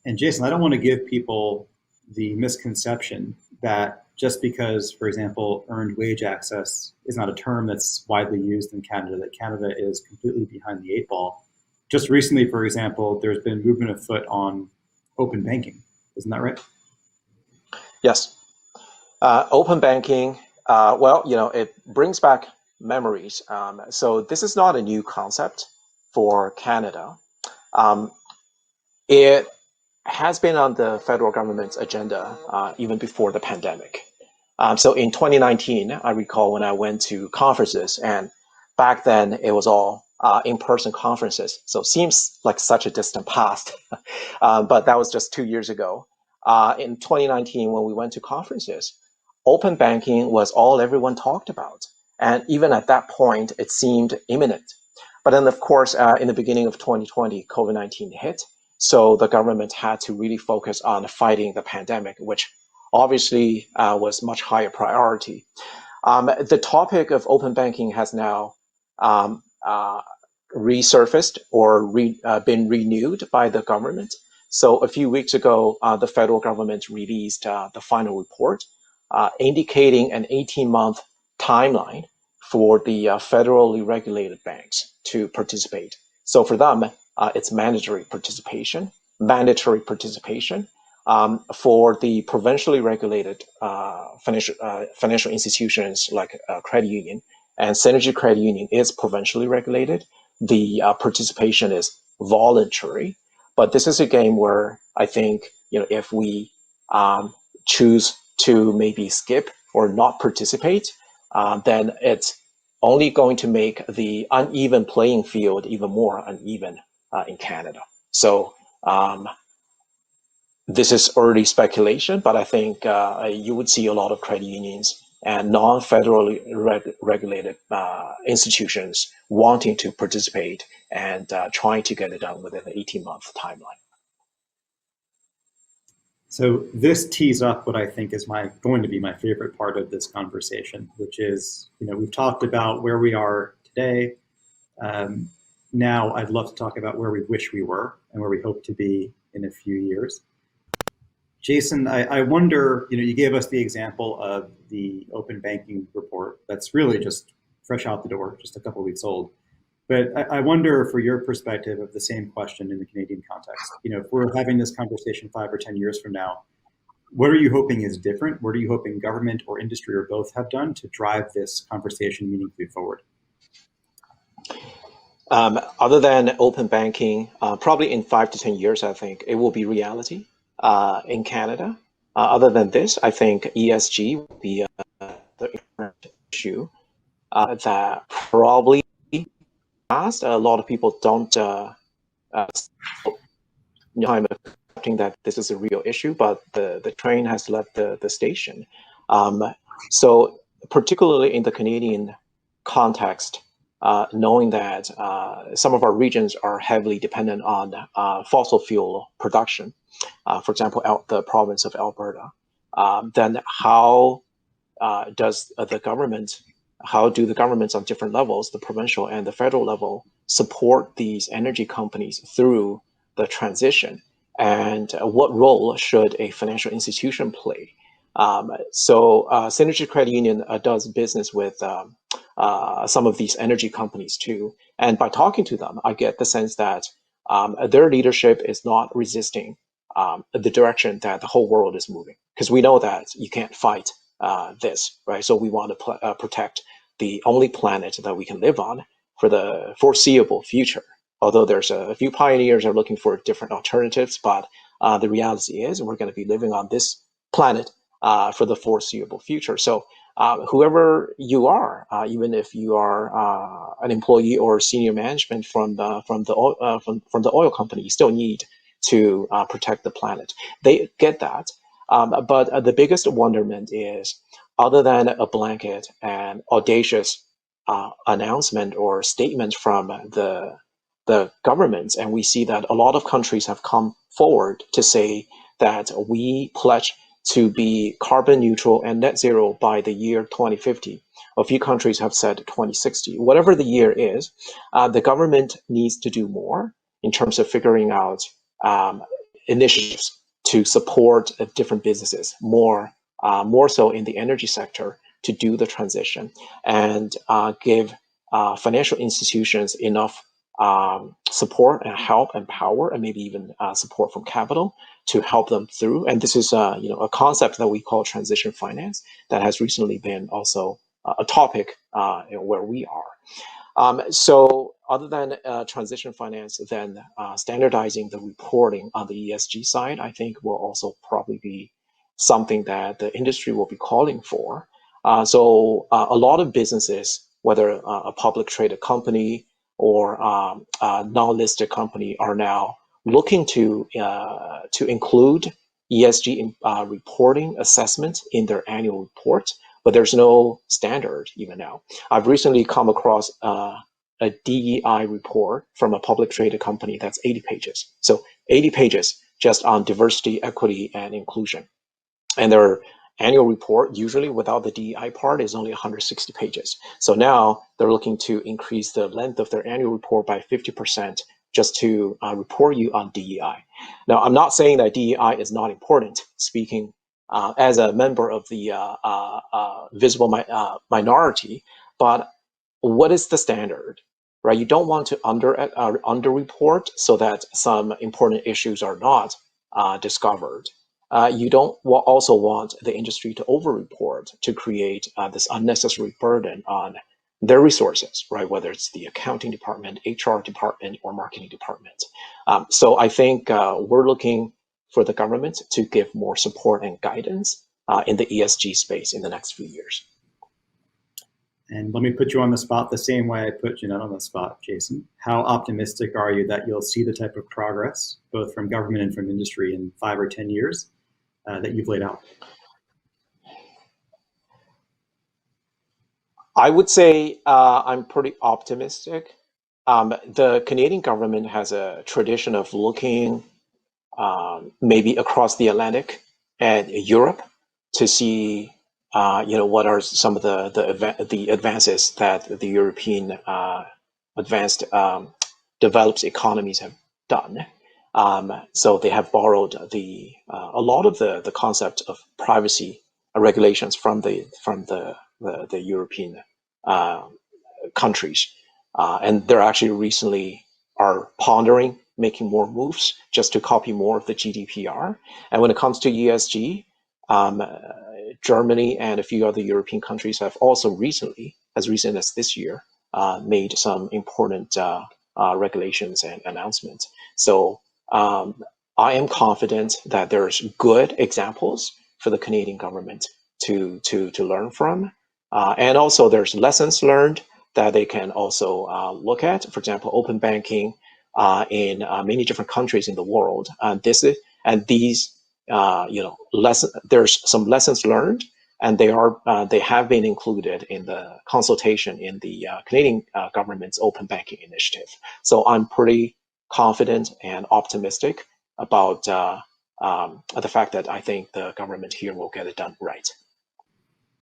And Jason, I don't want to give people the misconception that just because, for example, earned wage access is not a term that's widely used in Canada, that Canada is completely behind the eight ball. Just recently, for example, there's been movement afoot on open banking. Isn't that right? Yes. Open banking, it brings back memories. So this is not a new concept for Canada. It has been on the federal government's agenda even before the pandemic. So in 2019, I recall when I went to conferences, and back then it was all in-person conferences. So it seems like such a distant past, but that was just 2 years ago. In 2019, when we went to conferences, open banking was all everyone talked about. And even at that point, it seemed imminent. But then, of course, in the beginning of 2020, COVID-19 hit. So the government had to really focus on fighting the pandemic, which obviously was much higher priority. The topic of open banking has now resurfaced or been renewed by the government. So a few weeks ago, the federal government released the final report indicating an 18-month timeline for the federally regulated banks to participate. So for them, it's mandatory participation. For the provincially regulated financial institutions like credit union, and Synergy Credit Union is provincially regulated, the participation is voluntary. But this is a game where I think, if we choose to maybe skip or not participate, then it's only going to make the uneven playing field even more uneven in Canada. So this is early speculation, but I think you would see a lot of credit unions and non-federally regulated institutions wanting to participate and trying to get it done within the 18-month timeline. So this tees up what I think is going to be my favorite part of this conversation, which is, we've talked about where we are today. Now I'd love to talk about where we wish we were and where we hope to be in a few years. Jason, I wonder, you gave us the example of the open banking report that's really just fresh out the door, just a couple of weeks old. But I wonder, for your perspective, of the same question in the Canadian context. If we're having this conversation 5 or 10 years from now, what are you hoping is different? What are you hoping government or industry or both have done to drive this conversation meaningfully forward? Other than open banking, probably in 5 to 10 years, I think it will be reality in Canada. Other than this, I think ESG will be the issue that probably a lot of people don't time accepting that this is a real issue, but the train has left the station. So particularly in the Canadian context, knowing that some of our regions are heavily dependent on fossil fuel production, for example, the province of Alberta, then how do the governments on different levels, the provincial and the federal level, support these energy companies through the transition? And what role should a financial institution play? So Synergy Credit Union does business with some of these energy companies too. And by talking to them, I get the sense that their leadership is not resisting the direction that the whole world is moving. Because we know that you can't fight this, right? So we want to protect the only planet that we can live on for the foreseeable future. Although there's a few pioneers are looking for different alternatives, but the reality is we're going to be living on this planet for the foreseeable future. So whoever you are, even if you are an employee or senior management from the oil company, you still need to protect the planet. They get that. But the biggest wonderment is, other than a blanket and audacious announcement or statement from the governments, and we see that a lot of countries have come forward to say that we pledge to be carbon neutral and net zero by the year 2050. A few countries have said 2060. Whatever the year is, the government needs to do more in terms of figuring out initiatives to support different businesses more so in the energy sector to do the transition, and give financial institutions enough support and help and power, and maybe even support from capital to help them through. And this is a concept that we call transition finance that has recently been also a topic where we are. So other than transition finance, then standardizing the reporting on the ESG side, I think will also probably be something that the industry will be calling for. So a lot of businesses, whether a public traded company or a non-listed company, are now looking to include ESG reporting assessment in their annual report, but there's no standard even now. I've recently come across a DEI report from a public traded company that's 80 pages. So 80 pages just on diversity, equity, and inclusion. And their annual report, usually without the DEI part, is only 160 pages. So now they're looking to increase the length of their annual report by 50% just to report you on DEI. Now, I'm not saying that DEI is not important, speaking as a member of the visible minority, but what is the standard, right? You don't want to under-report so that some important issues are not discovered. You don't also want the industry to over-report to create this unnecessary burden on their resources, right? Whether it's the accounting department, HR department, or marketing department. So I think we're looking for the government to give more support and guidance in the ESG space in the next few years. And let me put you on the spot the same way I put Jeanette on the spot, Jason. How optimistic are you that you'll see the type of progress, both from government and from industry, in 5 or 10 years that you've laid out? I would say I'm pretty optimistic. The Canadian government has a tradition of looking maybe across the Atlantic and Europe to see what are some of the advances that the European advanced developed economies have done. So they have borrowed a lot of the concept of privacy regulations from the European countries, and they're actually recently are pondering making more moves just to copy more of the GDPR. And when it comes to ESG, Germany and a few other European countries have also recently, as recent as this year, made some important regulations and announcements. So I am confident that there's good examples for the Canadian government to learn from. And also there's lessons learned that they can also look at. For example, open banking in many different countries in the world. There's some lessons learned, and they have been included in the consultation in the Canadian government's open banking initiative. So I'm pretty confident and optimistic about the fact that I think the government here will get it done right.